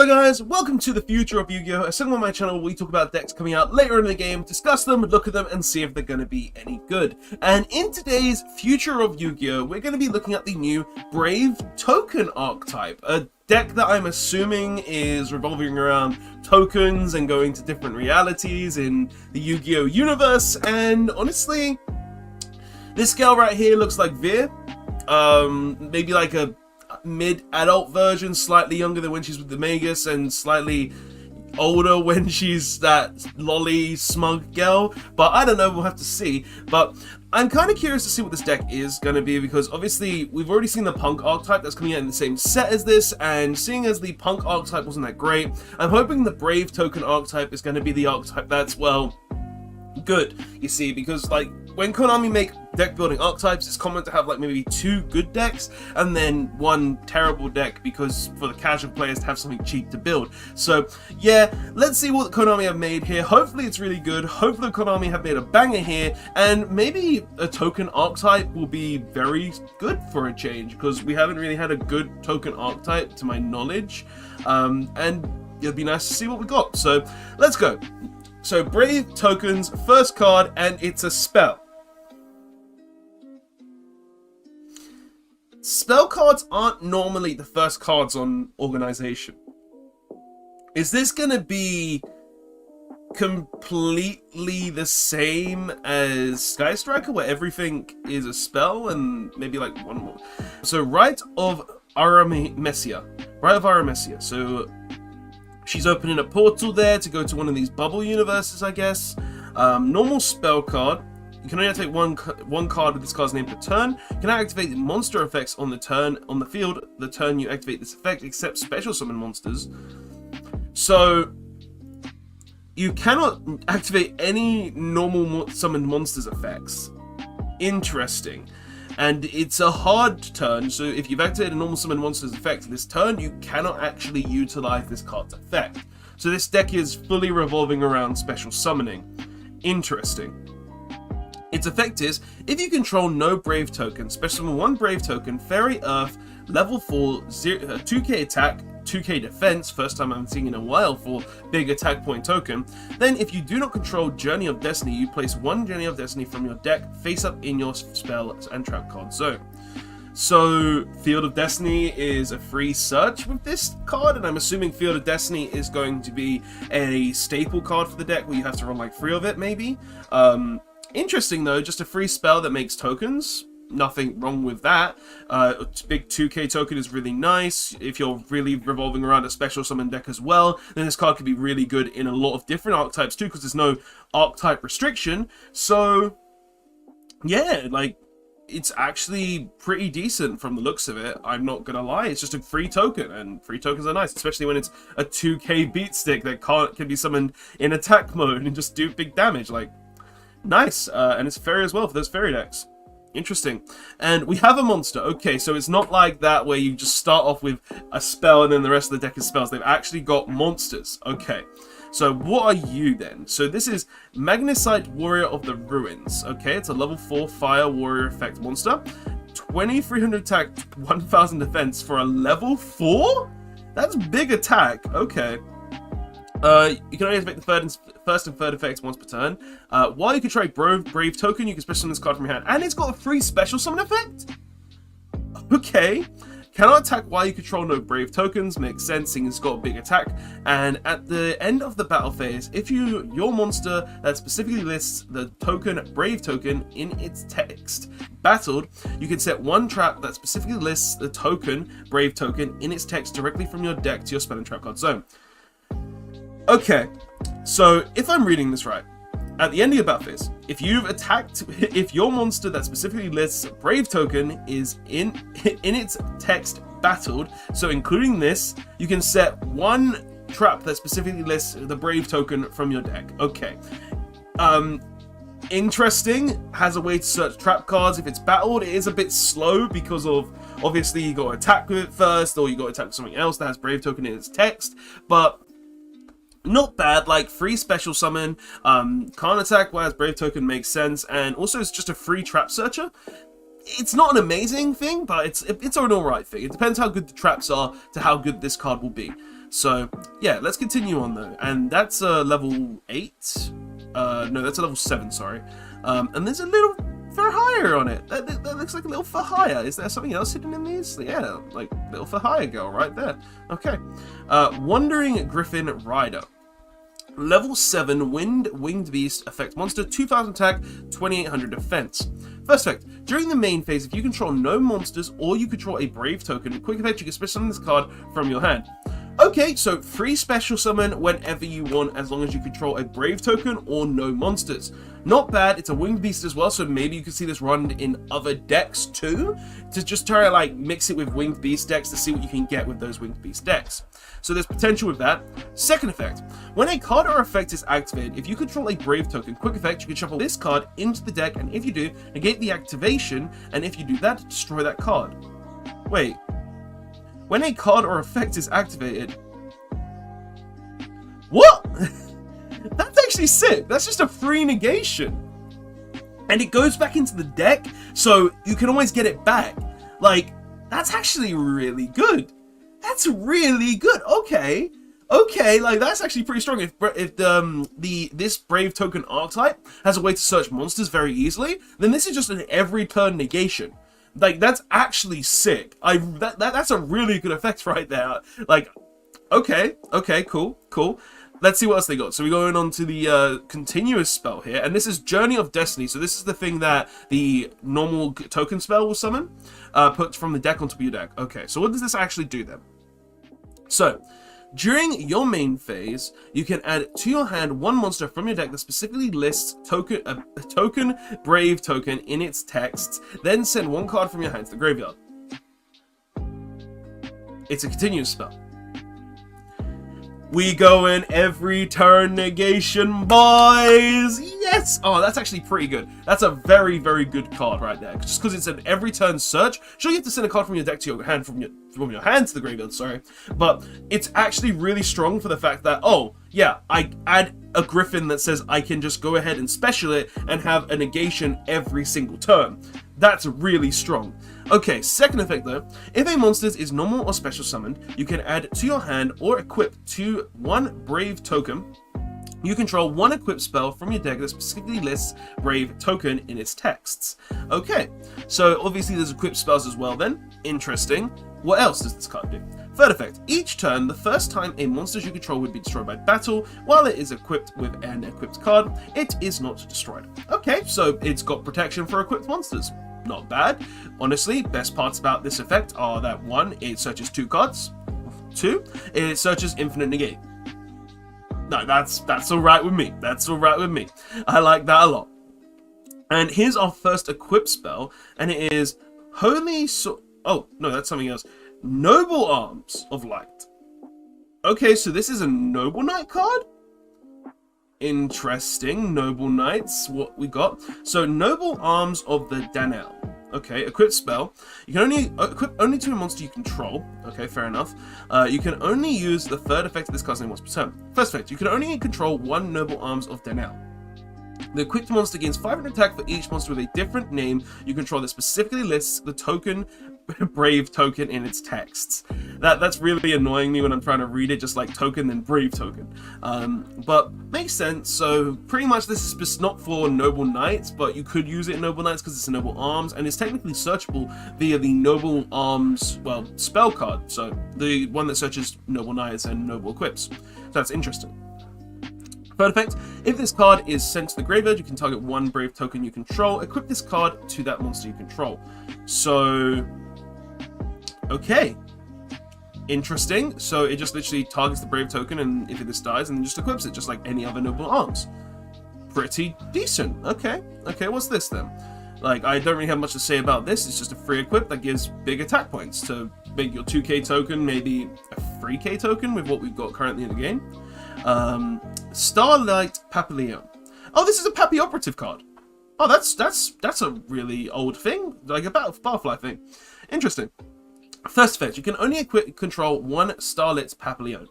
Hello guys, welcome to the future of Yu-Gi-Oh! A segment on my channel where we talk about decks coming out later in the game, discuss them, look at them, and see if they're going to be any good. And in today's future of Yu-Gi-Oh! We're going to be looking at the new Brave Token archetype, a deck that I'm assuming is revolving around tokens and going to different realities in the Yu-Gi-Oh! Universe. And honestly, this girl right here looks like Veer, maybe like a mid-adult version, slightly younger than when she's with the Magus, and slightly older when she's that lolly smug girl, but I don't know, we'll have to see. But I'm kind of curious to see what this deck is going to be, because obviously we've already seen the Punk archetype that's coming out in the same set as this, and seeing as the Punk archetype wasn't that great, I'm hoping the Brave Token archetype is going to be the archetype that's, well, good, you see, because like when Konami make deck building archetypes, it's common to have like maybe 2 good decks and then 1 terrible deck, because for the casual players to have something cheap to build. So yeah, let's see what Konami have made here. Hopefully it's really good. Hopefully Konami have made a banger here, and maybe a token archetype will be very good for a change, because we haven't really had a good token archetype to my knowledge, and it'll be nice to see what we got. So let's go. So Brave Tokens, first card, and it's a spell. Spell cards aren't normally the first cards on Organization. Is this going to be completely the same as Sky Striker, where everything is a spell and maybe like one more? So Rite of Aramesia. Rite of Aramesia. So she's opening a portal there to go to one of these bubble universes, I guess. Normal spell card. You can only activate one card with this card's name per turn. You can activate monster effects on the turn on the field. The turn you activate this effect, except special summon monsters. So you cannot activate any normal summoned monsters effects. Interesting. And it's a hard turn, so if you've activated a normal summon monsters effect this turn, you cannot actually utilize this card's effect. So this deck is fully revolving around special summoning. Interesting. Its effect is, if you control no Brave token, special summon 1 Brave token, Fairy Earth, level 4, 2k attack, 2k defense, first time I'm seeing in a while for big attack point token. Then if you do not control Journey of Destiny, you place 1 Journey of Destiny from your deck face up in your spell and trap card zone. So Field of Destiny is a free search with this card, and I'm assuming Field of Destiny is going to be a staple card for the deck where you have to run like 3 of it maybe. Interesting though, just a free spell that makes tokens. Nothing wrong with that. Big 2k token is really nice. If you're really revolving around a special summon deck as well, then this card could be really good in a lot of different archetypes too, because there's no archetype restriction. So yeah, like, it's actually pretty decent from the looks of it. I'm not gonna lie, it's just a free token, and free tokens are nice, especially when it's a 2k beat stick that can be summoned in attack mode and just do big damage. Like, nice. And it's fairy as well for those fairy decks. Interesting. And we have a monster. Okay, so it's not like that where you just start off with a spell and then the rest of the deck is spells. They've actually got monsters. Okay, so what are you then? So this is Magnesite Warrior of the Ruins. Okay, it's a level 4 fire warrior effect monster. 2300 attack, 1000 defense for a level 4? That's big attack. Okay. You can only activate the first and third effects once per turn. While you control Brave token, you can special summon this card from your hand, and it's got a free special summon effect? Okay. Cannot attack while you control no Brave tokens. Makes sense, seeing it's got a big attack. And at the end of the battle phase, if your monster that specifically lists the token Brave token in its text battled, you can set 1 trap that specifically lists the token Brave token in its text directly from your deck to your spell and trap card zone. Okay, so if I'm reading this right, at the end of your battle phase, if your monster that specifically lists Brave token is in its text battled, so including this, you can set 1 trap that specifically lists the Brave token from your deck. Okay. Interesting. Has a way to search trap cards. If it's battled, it is a bit slow because of, obviously, you got to attack with it first, or you got to attack with something else that has Brave token in its text, but not bad. Like, free special summon, can't attack whereas Brave token makes sense, and also it's just a free trap searcher. It's not an amazing thing, but it's an alright thing. It depends how good the traps are to how good this card will be. So yeah, let's continue on though, and that's level 8. No, that's a level 7. Sorry. And there's a little for hire on it. That looks like a little for hire. Is there something else hidden in these? Yeah, like little for hire girl right there. Okay. Wandering Griffin Rider. Level 7 Winged Beast effect monster, 2000 attack, 2800 defense. First effect, during the main phase, if you control no monsters or you control a brave token, quick effect, you can special summon this card from your hand. Okay, so free special summon whenever you want, as long as you control a brave token or no monsters. Not bad. It's a winged beast as well, so maybe you can see this run in other decks too, to just try to like mix it with winged beast decks to see what you can get with those winged beast decks. So there's potential with that. Second effect, when a card or effect is activated, if you control a brave token, quick effect, you can shuffle this card into the deck, and if you do, negate the activation, and if you do that, destroy that card. Wait. When a card or effect is activated... What? That's actually sick. That's just a free negation. And it goes back into the deck, so you can always get it back. Like, that's actually really good. That's really good. Okay. Okay, like, that's actually pretty strong. If this Brave Token archetype has a way to search monsters very easily, then this is just an every turn negation. Like, that's actually sick. That's a really good effect right there. Like, okay, cool. Let's see what else they got. So we're going on to the continuous spell here, and this is Journey of Destiny. So this is the thing that the normal token spell will summon, put from the deck onto your deck. Okay, so what does this actually do then? So, during your main phase, you can add to your hand one monster from your deck that specifically lists a token brave token in its text, then send one card from your hand to the graveyard. It's a continuous spell. We go in every turn negation, boys! Yes! Oh, that's actually pretty good. That's a very, very good card right there. Just because it's an every turn search. Sure, you have to send a card from your deck to your hand, from your hand to the graveyard, sorry. But it's actually really strong for the fact that, oh, yeah, I add a Griffin that says I can just go ahead and special it and have a negation every single turn. That's really strong. Okay, second effect though. If a monster is normal or special summoned, you can add to your hand or equip to one brave token. You control one equipped spell from your deck that specifically lists brave token in its texts. Okay, so obviously there's equipped spells as well then. Interesting. What else does this card do? Third effect, each turn, the first time a monster you control would be destroyed by battle, while it is equipped with an equipped card, it is not destroyed. Okay, so it's got protection for equipped monsters. Not bad. Honestly, best parts about this effect are that 1, it searches 2 cards. 2, it searches infinite negate. No, that's alright with me. That's alright with me. I like that a lot. And here's our first equip spell, and it is Holy oh, no, that's something else. Noble Arms of Light. Okay, so this is a Noble Knight card? Interesting. Noble Knights, what we got. So, Noble Arms of the Danelle. Okay, equipped spell. You can only equip only to a monster you control. Okay, fair enough. You can only use the third effect of this card's name once per turn. First effect, you can only control one Noble Arms of Danelle. The equipped monster gains 500 attack for each monster with a different name you control that specifically lists the token brave token in its texts. That's really annoying me when I'm trying to read it, just like token then brave token. But makes sense. So pretty much this is not for Noble Knights, but you could use it in Noble Knights because it's a Noble Arms, and it's technically searchable via the Noble Arms, well, spell card. So the one that searches Noble Knights and Noble Equips. So that's interesting. Third effect, if this card is sent to the graveyard, you can target one brave token you control. Equip this card to that monster you control. So, okay. Interesting. So it just literally targets the brave token, and if this dies, and then just equips it, just like any other Noble Arms. Pretty decent. Okay. Okay, what's this then? Like, I don't really have much to say about this. It's just a free equip that gives big attack points to make your 2k token maybe a 3k token with what we've got currently in the game. Starlight Papillon. Oh, this is a Pappy operative card. Oh, that's a really old thing, like a Butterfly thing. Interesting. First effect, you can only control one Starlit Papillon.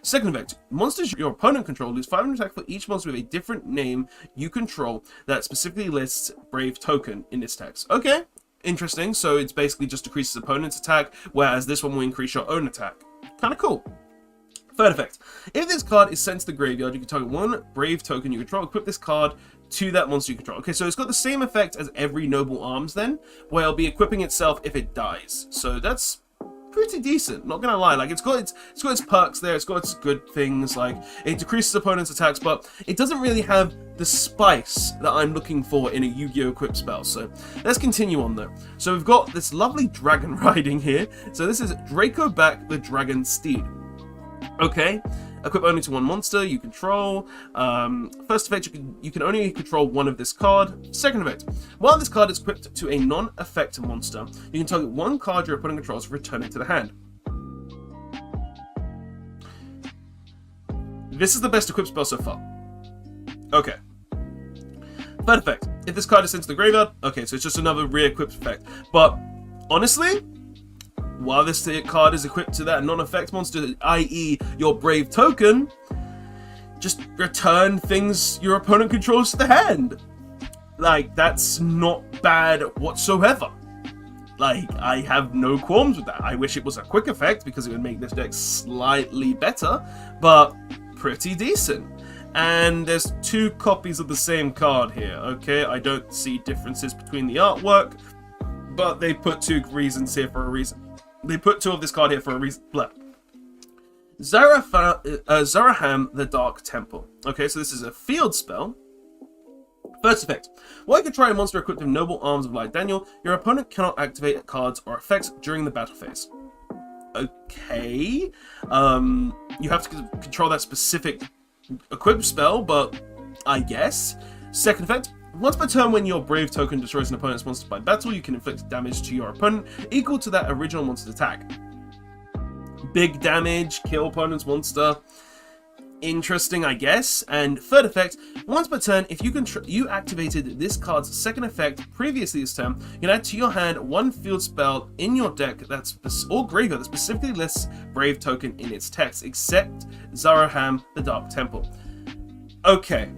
Second effect, monsters your opponent controls lose 500 attack for each monster with a different name you control that specifically lists brave token in its text. Okay, interesting. So it's basically just decreases opponent's attack, whereas this one will increase your own attack. Kind of cool. Third effect. If this card is sent to the graveyard, you can target one Brave token you control, equip this card to that monster you control. Okay, so it's got the same effect as every Noble Arms then, where it'll be equipping itself if it dies. So that's pretty decent, not gonna lie. Like, it's got its perks there, it's got its good things, like it decreases opponents' attacks, but it doesn't really have the spice that I'm looking for in a Yu-Gi-Oh! Equip spell. So let's continue on though. So we've got this lovely dragon riding here. So this is Draco Back the Dragon Steed. Okay, equip only to one monster you control. First effect, you can only control one of this card. Second effect, while this card is equipped to a non-effect monster, you can target one card your opponent controls, return it to the hand. This is the best equipped spell so far. Okay. Third effect, if this card is sent to the graveyard, okay, so it's just another re-equipped effect. But honestly, while this card is equipped to that non-effect monster, i.e. your Brave token, just return things your opponent controls to the hand. Like, that's not bad whatsoever. Like, I have no qualms with that. I wish it was a quick effect because it would make this deck slightly better, but pretty decent. And there's two copies of the same card here, okay? I don't see differences between the artwork, but they put two reasons here for a reason. They put two of this card here for a reason. Blah. Zaraham the Dark Temple. Okay, so this is a field spell. First effect. While you can try a monster equipped with Noble Arms of Light Daniel, your opponent cannot activate cards or effects during the battle phase. Okay. You have to control that specific equipped spell, but I guess. Second effect. Once per turn, when your Brave token destroys an opponent's monster by battle, you can inflict damage to your opponent equal to that original monster's attack. Big damage, kill opponent's monster. Interesting, I guess. And third effect, once per turn, if you activated this card's second effect previously this turn, you can add to your hand one field spell in your deck or graveyard that specifically lists Brave token in its text, except Zaraham the Dark Temple. Okay.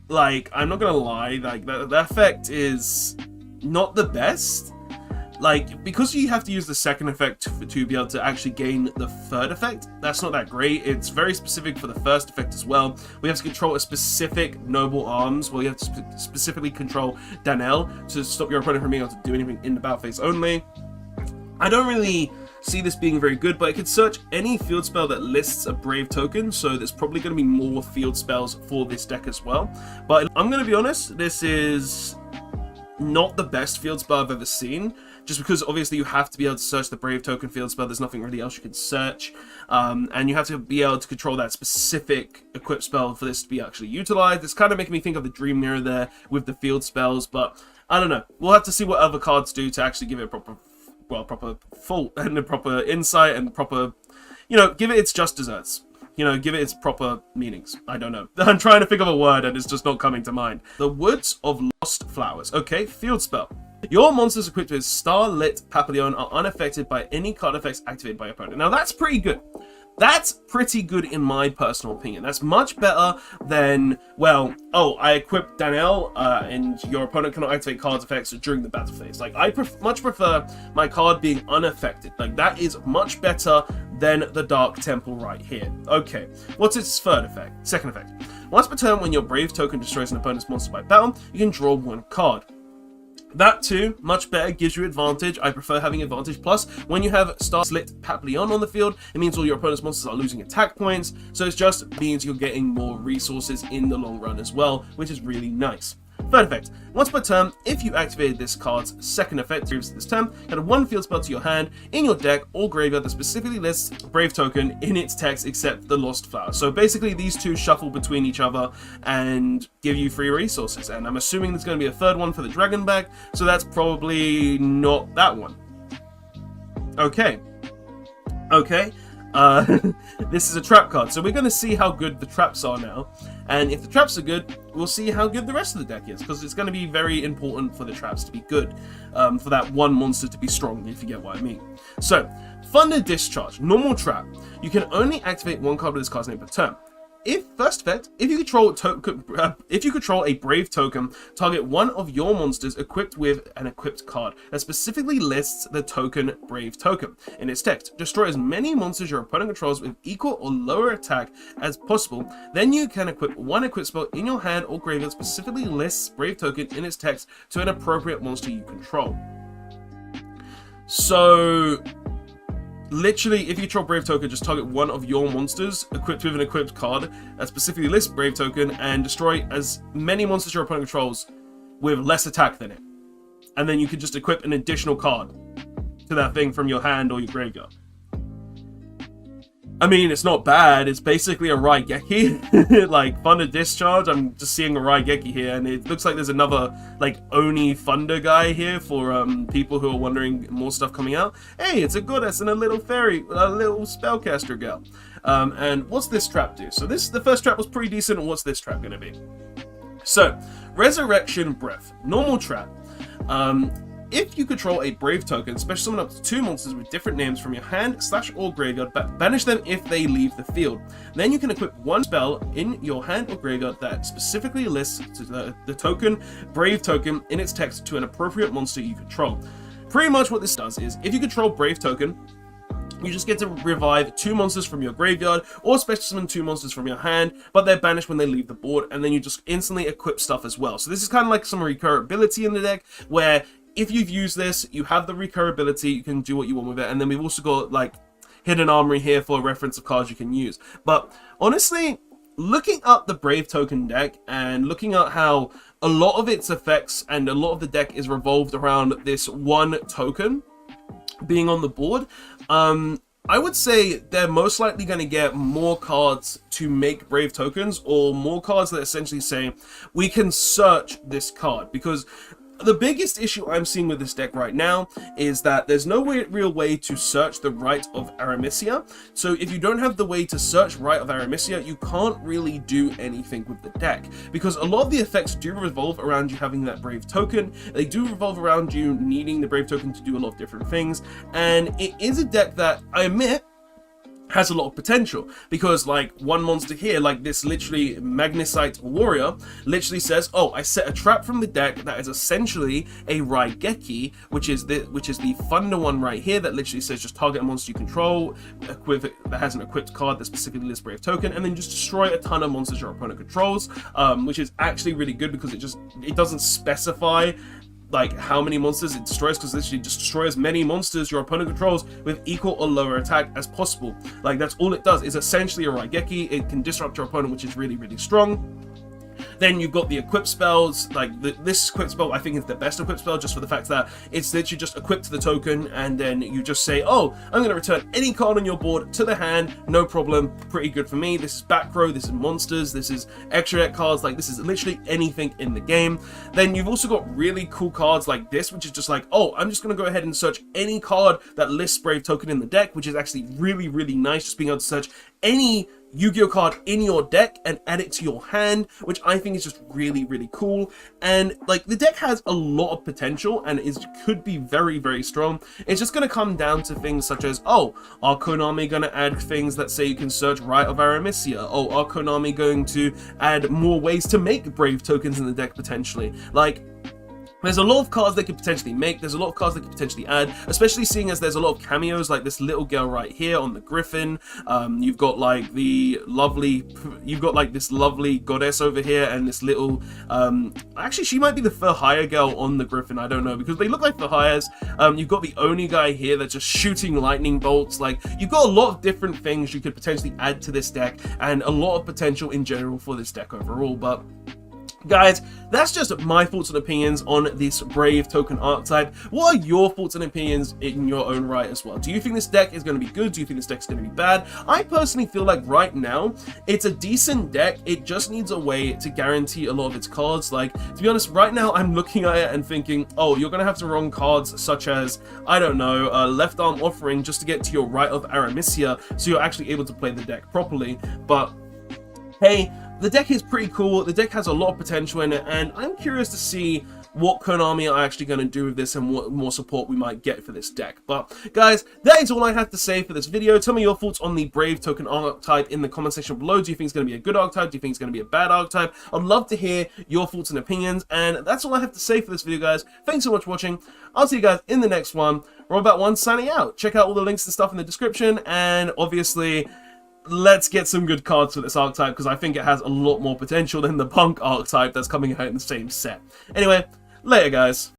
Like, I'm not gonna lie, like, that effect is not the best. Like, because you have to use the second effect to be able to actually gain the third effect, that's not that great. It's very specific for the first effect as well. We have to control a specific Noble Arms, where you have to specifically control Danelle to stop your opponent from being able to do anything in the battle phase only. I don't really see this being very good, but I could search any field spell that lists a Brave token, so there's probably going to be more field spells for this deck as well. But I'm going to be honest, this is not the best field spell I've ever seen, just because obviously you have to be able to search the Brave token field spell. There's nothing really else you can search, and you have to be able to control that specific equipped spell for this to be actually utilized. It's kind of making me think of the Dream Mirror there with the field spells, but I don't know. We'll have to see what other cards do to actually give it a proper fault and a proper insight and proper, give it its just desserts. Give it its proper meanings. I don't know. I'm trying to think of a word and it's just not coming to mind. The Woods of Lost Flowers. Okay, field spell. Your monsters equipped with Starlit Papillon are unaffected by any card effects activated by your opponent. Now that's pretty good. That's pretty good in my personal opinion. That's much better than, well, oh, I equipped Danelle and your opponent cannot activate cards effects during the battle phase. Like, I much prefer my card being unaffected. Like, that is much better than the Dark Temple right here. Okay, what's its third effect? Second effect. Once per turn, when your Brave token destroys an opponent's monster by battle, you can draw one card. That too, much better, gives you advantage. I prefer having advantage. Plus, when you have Starlit Papillon on the field, it means all your opponent's monsters are losing attack points, so it just means you're getting more resources in the long run as well, which is really nice. Third effect. Once per turn, if you activated this card's second effect previously this turn, add one field spell to your hand, in your deck, or graveyard that specifically lists Brave token in its text except the Lost Flower. So basically these two shuffle between each other and give you free resources. And I'm assuming there's going to be a third one for the Dragon Bag, so that's probably not that one. Okay. This is a trap card, so we're going to see how good the traps are now, and if the traps are good, we'll see how good the rest of the deck is, because it's going to be very important for the traps to be good, for that one monster to be strong, if you get what I mean. So, Thunder Discharge, normal trap. You can only activate one card with this card's name per turn. if first effect, if you control a brave token, target one of your monsters equipped with an equipped card that specifically lists the token brave token in its text. Destroy as many monsters your opponent controls with equal or lower attack as possible. Then you can equip one equipped spell in your hand or graveyard specifically lists brave token in its text to an appropriate monster you control. So literally, if you control brave token, just target one of your monsters equipped with an equipped card that specifically lists brave token and destroy as many monsters your opponent controls with less attack than it. And then you can just equip an additional card to that thing from your hand or your graveyard. I mean, it's not bad. It's basically a Raigeki. Like, Thunder Discharge. I'm just seeing a Raigeki here, and it looks like there's another, like, Oni Thunder guy here for people who are wondering more stuff coming out. Hey, it's a goddess and a little fairy, a little spellcaster girl. And what's this trap do? So the first trap was pretty decent, and what's this trap going to be? So, Resurrection Breath. Normal trap. If you control a brave token, special summon up to 2 monsters with different names from your hand / or graveyard, but banish them if they leave the field. Then you can equip one spell in your hand or graveyard that specifically lists the token brave token in its text to an appropriate monster you control. Pretty much what this does is, if you control brave token, you just get to revive 2 monsters from your graveyard, or special summon 2 monsters from your hand, but they're banished when they leave the board, and then you just instantly equip stuff as well. So this is kind of like some recurability in the deck, where if you've used this, you have the recurability, you can do what you want with it, and then we've also got, like, Hidden Armory here for a reference of cards you can use. But, honestly, looking at the Brave Token deck, and looking at how a lot of its effects and a lot of the deck is revolved around this one token being on the board, I would say they're most likely going to get more cards to make brave tokens, or more cards that essentially say, we can search this card, because the biggest issue I'm seeing with this deck right now is that there's no real way to search the Rite of Aramisia. So if you don't have the way to search Rite of Aramisia, you can't really do anything with the deck, because a lot of the effects do revolve around you having that brave token. They do revolve around you needing the brave token to do a lot of different things, and it is a deck that, I admit, has a lot of potential, because like one monster here, like this literally Magnesite Warrior, literally says, oh, I set a trap from the deck that is essentially a Raigeki, which is the Thunder one right here, that literally says just target a monster you control that has an equipped card that specifically lists brave token, and then just destroy a ton of monsters your opponent controls, which is actually really good because it doesn't specify like how many monsters it destroys, because literally just destroy as many monsters your opponent controls with equal or lower attack as possible. Like, that's all it does. It's essentially a Raigeki. It can disrupt your opponent, which is really, really strong. Then you've got the equip spells, like this equip spell I think is the best equip spell, just for the fact that it's literally just equipped to the token, and then you just say, oh, I'm going to return any card on your board to the hand, no problem, pretty good for me. This is back row, this is monsters, this is extra deck cards, like this is literally anything in the game. Then you've also got really cool cards like this, which is just like, oh, I'm just going to go ahead and search any card that lists brave token in the deck, which is actually really, really nice, just being able to search any Yu-Gi-Oh card in your deck and add it to your hand, which I think is just really, really cool. And like, the deck has a lot of potential and could be very, very strong. It's just going to come down to things such as, oh, are Konami going to add things that say you can search Rite of Aramisia? Oh, are Konami going to add more ways to make brave tokens in the deck potentially? Like, there's a lot of cards they could potentially make, there's a lot of cards they could potentially add, especially seeing as there's a lot of cameos, like this little girl right here on the Griffin. You've got like this lovely goddess over here, and this little, actually she might be the for-hire girl on the Griffin, I don't know, because they look like for-hires. You've got the Oni guy here that's just shooting lightning bolts. Like, you've got a lot of different things you could potentially add to this deck, and a lot of potential in general for this deck overall. But guys, that's just my thoughts and opinions on this Brave Token archetype. What are your thoughts and opinions in your own right as well? Do you think this deck is going to be good? Do you think this deck is going to be bad? I personally feel like right now, it's a decent deck. It just needs a way to guarantee a lot of its cards. Like, to be honest, right now, I'm looking at it and thinking, oh, you're going to have to run cards such as, I don't know, Left Arm Offering just to get to your Rite of Aramisia, so you're actually able to play the deck properly. But hey, the deck is pretty cool. The deck has a lot of potential in it, and I'm curious to see what Konami are actually going to do with this and what more support we might get for this deck. But guys, that is all I have to say for this video. Tell me your thoughts on the Brave token archetype in the comment section below. Do you think it's going to be a good archetype? Do you think it's going to be a bad archetype? I'd love to hear your thoughts and opinions, and that's all I have to say for this video, guys. Thanks so much for watching. I'll see you guys in the next one. Robat1 signing out. Check out all the links and stuff in the description, and obviously, let's get some good cards for this archetype, because I think it has a lot more potential than the Punk archetype that's coming out in the same set. Anyway, later guys.